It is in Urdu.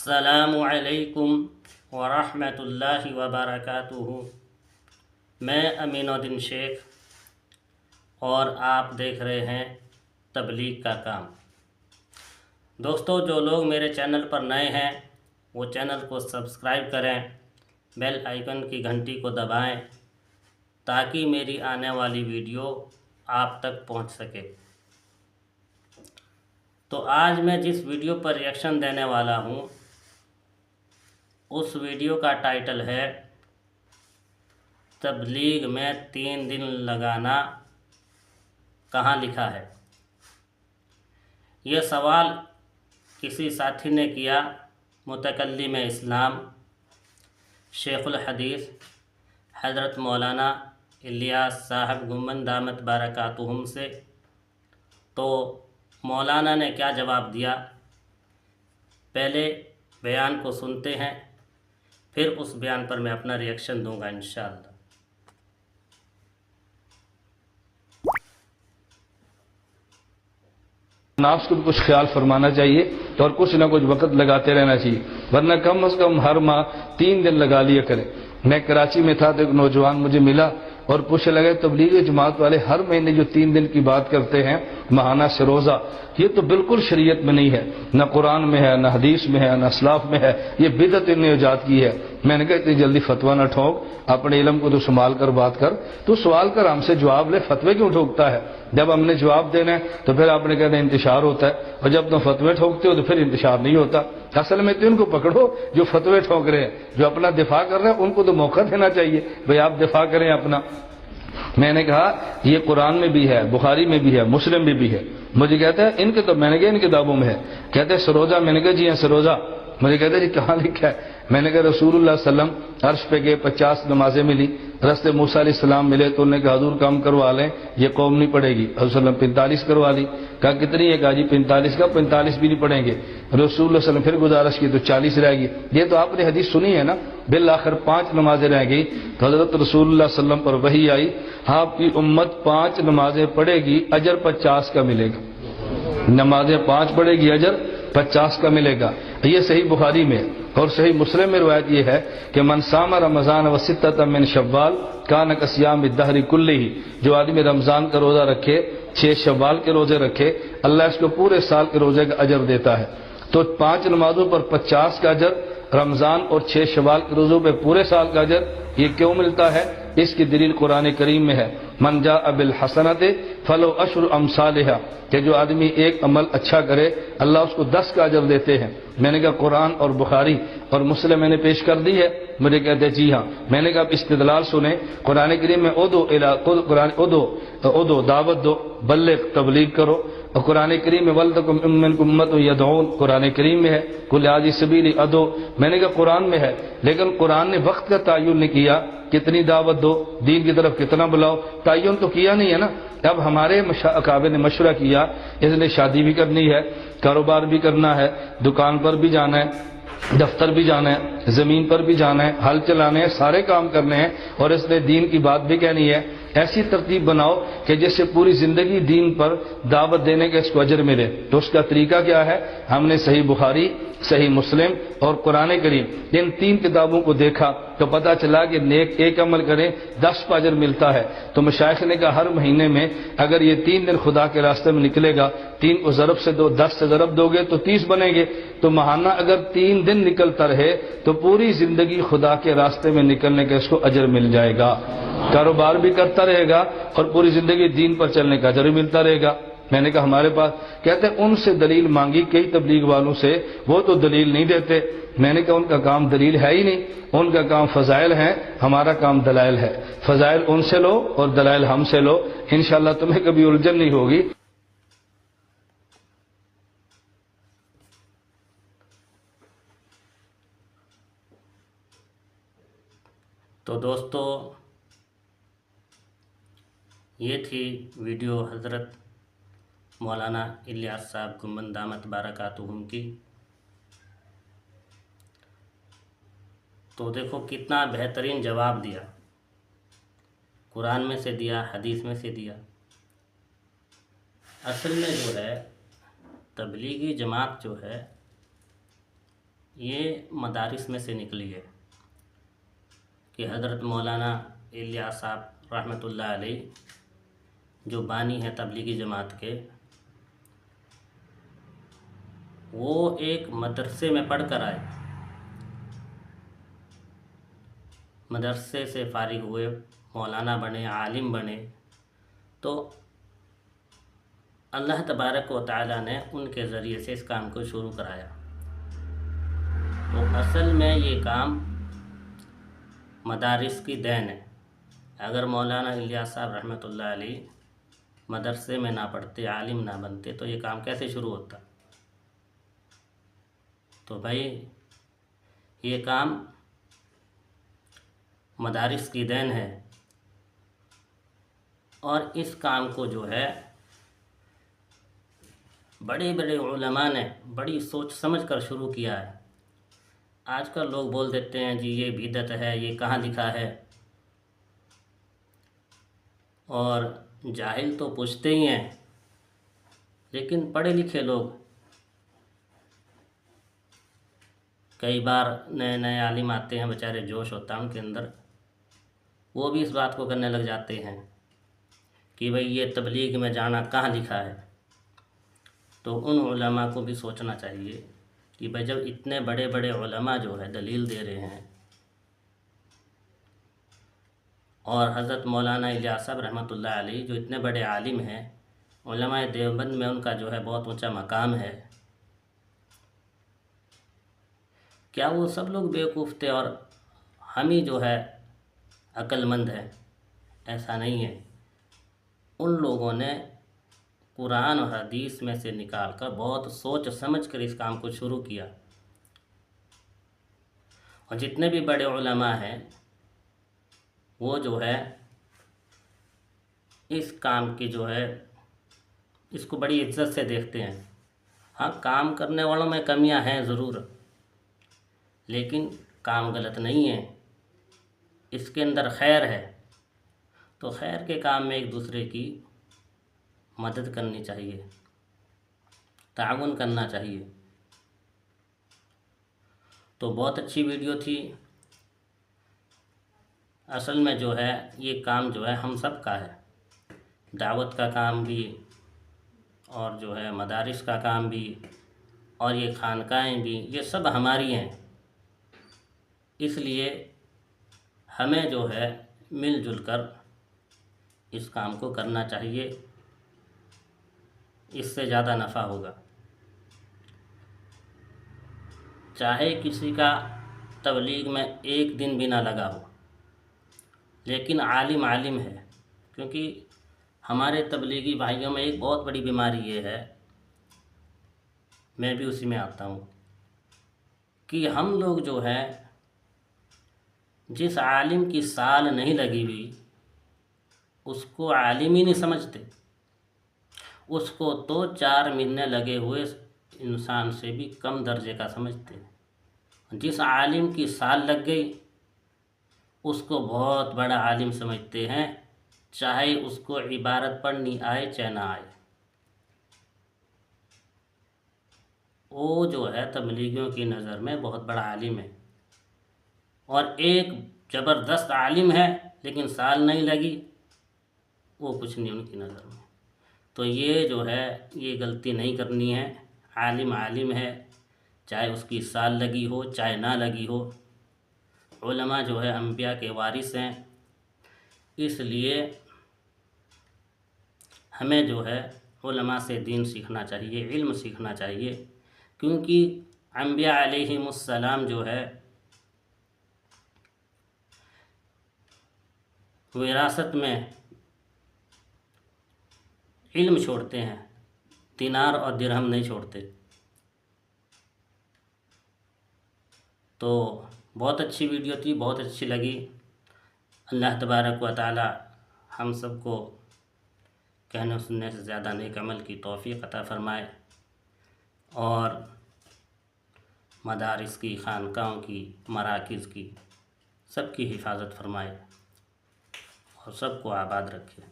السلام علیکم ورحمۃ اللہ وبرکاتہ۔ میں امین الدین شیخ اور آپ دیکھ رہے ہیں تبلیغ کا کام۔ دوستو، جو لوگ میرے چینل پر نئے ہیں وہ چینل کو سبسکرائب کریں، بیل آئیکن کی گھنٹی کو دبائیں تاکہ میری آنے والی ویڈیو آپ تک پہنچ سکے۔ تو آج میں جس ویڈیو پر ریئیکشن دینے والا ہوں اس ویڈیو کا ٹائٹل ہے تبلیغ میں 3 دن لگانا کہاں لکھا ہے۔ یہ سوال کسی ساتھی نے کیا متکلم اسلام شیخ الحدیث حضرت مولانا الیاس صاحب گنبد دامت برکاتہم سے۔ تو مولانا نے کیا جواب دیا، پہلے بیان کو سنتے ہیں، پھر اس بیان پر میں اپنا ریئیکشن دوں گا انشاءاللہ۔ نفس کو بھی کچھ خیال فرمانا چاہیے اور کچھ نہ کچھ وقت لگاتے رہنا چاہیے، ورنہ کم از کم ہر ماہ 3 دن لگا لیا کریں۔ میں کراچی میں تھا تو ایک نوجوان مجھے ملا اور پوچھنے لگے تبلیغ جماعت والے ہر مہینے جو 3 دن کی بات کرتے ہیں ماہانہ سے روزہ، یہ تو بالکل شریعت میں نہیں ہے، نہ قرآن میں ہے، نہ حدیث میں ہے، نہ اسلاف میں ہے، یہ بدعت نے ایجاد کی ہے۔ میں نے کہا اتنی جلدی فتویٰ نہ ٹھوک، اپنے علم کو تو سنبھال کر بات کر، تو سوال کر ہم سے جواب لے، فتوے کیوں ٹھوکتا ہے؟ جب ہم نے جواب دینا ہے تو پھر آپ نے کہنا انتشار ہوتا ہے، اور جب تم فتوے ٹھوکتے ہو تو پھر انتشار نہیں ہوتا۔ اصل میں تو ان کو پکڑو جو فتوے ٹھوک رہے ہیں، جو اپنا دفاع کر رہے ہیں ان کو تو موقع دینا چاہیے، بھئی آپ دفاع کریں اپنا۔ میں نے کہا یہ قرآن میں بھی ہے، بخاری میں بھی ہے، مسلم میں بھی ہے۔ مجھے کہتا ہے ان کے تو، میں نے کہا ان کتابوں میں ہے، کہتے ہیں سروزہ، میں نے کہا جی ہاں سروزہ۔ مجھے کہتے ہیں جی کہاں لکھا ہے؟ میں نے کہا رسول اللہ صلی اللہ علیہ وسلم عرش پہ گئے، 50 نمازیں ملی، رستے موسیٰ علیہ السلام ملے تو انہوں نے کہا حضور کام کروا لیں، یہ قوم نہیں پڑھے گی۔ حضور صلی اللہ علیہ وسلم 45 کروا لی، کہا کتنی ہے؟ کہا جی 45 کا 45 بھی نہیں پڑھیں گے۔ رسول اللہ صلی اللہ علیہ وسلم پھر گزارش کی تو 40 رہ گئی۔ یہ تو آپ نے حدیث سنی ہے نا، بالآخر 5 نمازیں رہ گئی تو حضرت رسول اللہ صلی اللہ علیہ وسلم پر وحی آئی، آپ کی امت 5 نمازیں پڑھے گی، اجر 50 کا ملے گا۔ نمازیں 5 پڑھے گی، اجر 50 کا ملے گا۔ یہ صحیح بخاری میں اور صحیح مسلم میں روایت یہ ہے کہ من صام رمضان و ستۃ من شوال کان کصیام الدہر کلہ، جو آدمی رمضان کا روزہ رکھے، 6 شوال کے روزے رکھے، اللہ اس کو پورے سال کے روزے کا اجر دیتا ہے۔ تو 5 نمازوں پر 50 کا اجر، رمضان اور 6 شوال کے روزوں پہ پورے سال کا اجر، یہ کیوں ملتا ہے؟ اس کی دلیل قرآن کریم میں ہے، من جاء بالحسنۃ فلہ عشر امثالھا، کہ جو آدمی ایک عمل اچھا کرے اللہ اس کو 10 کا اجر دیتے ہیں۔ میں نے کہا قرآن اور بخاری اور مسلم میں نے پیش کر دی ہے؟ مجھے کہتے ہیں جی ہاں۔ میں نے کہا اب استدلال سنیں، قرآن کریم میں ادو دعوت دو، بلغ تبلیغ کرو، اور قرآن کریم میں ولتکم منکم امۃ یدعون، قرآن کریم میں ہے، قل ھذہ سبیلی ادعو۔ میں نے کہا قرآن میں ہے، لیکن قرآن نے وقت کا تعین نہیں کیا، کتنی دعوت دو، دین کی طرف کتنا بلاؤ، تعین تو کیا نہیں ہے نا۔ اب ہمارے اکابر نے مشورہ کیا، اس نے شادی بھی کرنی ہے، کاروبار بھی کرنا ہے، دکان پر بھی جانا ہے، دفتر بھی جانا ہے، زمین پر بھی جانا ہے، ہل چلانے ہیں، سارے کام کرنے ہیں، اور اس نے دین کی بات بھی کہنی ہے۔ ایسی ترتیب بناؤ کہ جس سے پوری زندگی دین پر دعوت دینے کا اس کو اجر ملے۔ تو اس کا طریقہ کیا ہے؟ ہم نے صحیح بخاری، صحیح مسلم اور قرآن کریم ان 3 کتابوں کو دیکھا تو پتہ چلا کہ نیک ایک عمل کریں 10 کا اجر ملتا ہے۔ تو مشائخ نے کہا ہر مہینے میں اگر یہ 3 دن خدا کے راستے میں نکلے گا، 3 کو ضرب سے دو، 10 سے ضرب دو گے تو 30 بنیں گے، تو ماہانہ اگر 3 دن نکلتا رہے تو پوری زندگی خدا کے راستے میں نکلنے کا اس کو اجر مل جائے گا۔ کاروبار بھی کرتا رہے گا اور پوری زندگی دین پر چلنے کا اجر بھی ملتا رہے گا۔ میں نے کہا ہمارے پاس، کہتے ہیں ان سے دلیل مانگی کئی تبلیغ والوں سے، وہ تو دلیل نہیں دیتے۔ میں نے کہا ان کا کام دلیل ہے ہی نہیں، ان کا کام فضائل ہیں، ہمارا کام دلائل ہے۔ فضائل ان سے لو اور دلائل ہم سے لو، انشاءاللہ تمہیں کبھی الجھن نہیں ہوگی۔ تو دوستو، یہ تھی ویڈیو حضرت مولانا الیاس صاحب گنبد دامت برکاتہم کی۔ تو دیکھو کتنا بہترین جواب دیا، قرآن میں سے دیا، حدیث میں سے دیا۔ اصل میں جو ہے تبلیغی جماعت جو ہے یہ مدارس میں سے نکلی ہے کہ حضرت مولانا الیاس صاحب رحمۃ اللہ علیہ جو بانی ہیں تبلیغی جماعت کے، وہ ایک مدرسے میں پڑھ کر آئے، مدرسے سے فارغ ہوئے، مولانا بنے، عالم بنے، تو اللہ تبارک و تعالیٰ نے ان کے ذریعے سے اس کام کو شروع کرایا۔ تو اصل میں یہ کام مدارس کی دین ہے۔ اگر مولانا الیاس صاحب رحمۃ اللہ علیہ مدرسے میں نہ پڑھتے، عالم نہ بنتے، تو یہ کام کیسے شروع ہوتا؟ تو بھائی یہ کام مدارس کی دین ہے، اور اس کام کو جو ہے بڑے بڑے علماء نے بڑی سوچ سمجھ کر شروع کیا ہے۔ آج کل لوگ بول دیتے ہیں جی یہ بدعت ہے، یہ کہاں لکھا ہے، اور جاہل تو پوچھتے ہی ہیں، لیکن پڑھے لکھے لوگ کئی بار نئے نئے عالم آتے ہیں، بیچارے جوش ہوتا ہے ان کے اندر، وہ بھی اس بات کو کرنے لگ جاتے ہیں کہ بھئی یہ تبلیغ میں جانا کہاں لکھا ہے۔ تو ان علماء کو بھی سوچنا چاہیے کہ بھئی جب اتنے بڑے بڑے علماء جو ہے دلیل دے رہے ہیں، اور حضرت مولانا الیاس صاحب رحمۃ اللہ علیہ جو اتنے بڑے عالم ہیں، علماء دیوبند میں ان کا جو ہے بہت اونچا مقام ہے، کیا وہ سب لوگ بیوقوف تھے اور ہم ہی جو ہے عقل مند ہیں؟ ایسا نہیں ہے۔ ان لوگوں نے قرآن اور حدیث میں سے نکال کر بہت سوچ سمجھ کر اس کام کو شروع کیا، اور جتنے بھی بڑے علماء ہیں وہ جو ہے اس کام کی جو ہے اس کو بڑی عزت سے دیکھتے ہیں۔ ہاں کام کرنے والوں میں کمیاں ہیں ضرور، لیکن کام غلط نہیں ہے، اس کے اندر خیر ہے، تو خیر کے کام میں ایک دوسرے کی مدد کرنی چاہیے، تعاون کرنا چاہیے۔ تو بہت اچھی ویڈیو تھی۔ اصل میں جو ہے یہ کام جو ہے ہم سب کا ہے، دعوت کا کام بھی، اور جو ہے مدارس کا کام بھی، اور یہ خانقاہیں بھی، یہ سب ہماری ہیں۔ اس لیے ہمیں جو ہے مل جل کر اس کام کو کرنا چاہیے، اس سے زیادہ نفع ہوگا۔ چاہے کسی کا تبلیغ میں ایک دن بھی نہ لگا ہو، لیکن عالم عالم ہے، کیونکہ ہمارے تبلیغی بھائیوں میں ایک بہت بڑی بیماری یہ ہے، میں بھی اسی میں آتا ہوں، کہ ہم لوگ جو ہے جس عالم کی سال نہیں لگی ہوئی اس کو عالم ہی نہیں سمجھتے، اس کو تو 4 مہینے لگے ہوئے انسان سے بھی کم درجے کا سمجھتے ہیں۔ جس عالم کی سال لگ گئی اس کو بہت بڑا عالم سمجھتے ہیں، چاہے اس کو عبارت پڑھنی آئے چاہے نہ آئے۔ وہ جو ہے تبلیغیوں کی نظر میں بہت بڑا عالم ہے، اور ایک زبردست عالم ہے لیکن سال نہیں لگی، وہ کچھ نہیں ان کی نظر میں۔ تو یہ جو ہے یہ غلطی نہیں کرنی ہے۔ عالم عالم ہے، چاہے اس کی سال لگی ہو چاہے نہ لگی ہو۔ علماء جو ہے انبیاء کے وارث ہیں، اس لیے ہمیں جو ہے علماء سے دین سیکھنا چاہیے، علم سیکھنا چاہیے، کیونکہ انبیاء علیہم السلام جو ہے وراثت میں علم چھوڑتے ہیں، دینار اور درہم نہیں چھوڑتے۔ تو بہت اچھی ویڈیو تھی، بہت اچھی لگی۔ اللہ تبارک و تعالی ہم سب کو کہنے سننے سے زیادہ نیک عمل کی توفیق عطا فرمائے، اور مدارس کی، خانقاہوں کی، مراکز کی سب کی حفاظت فرمائے، اور سب کو آباد رکھے۔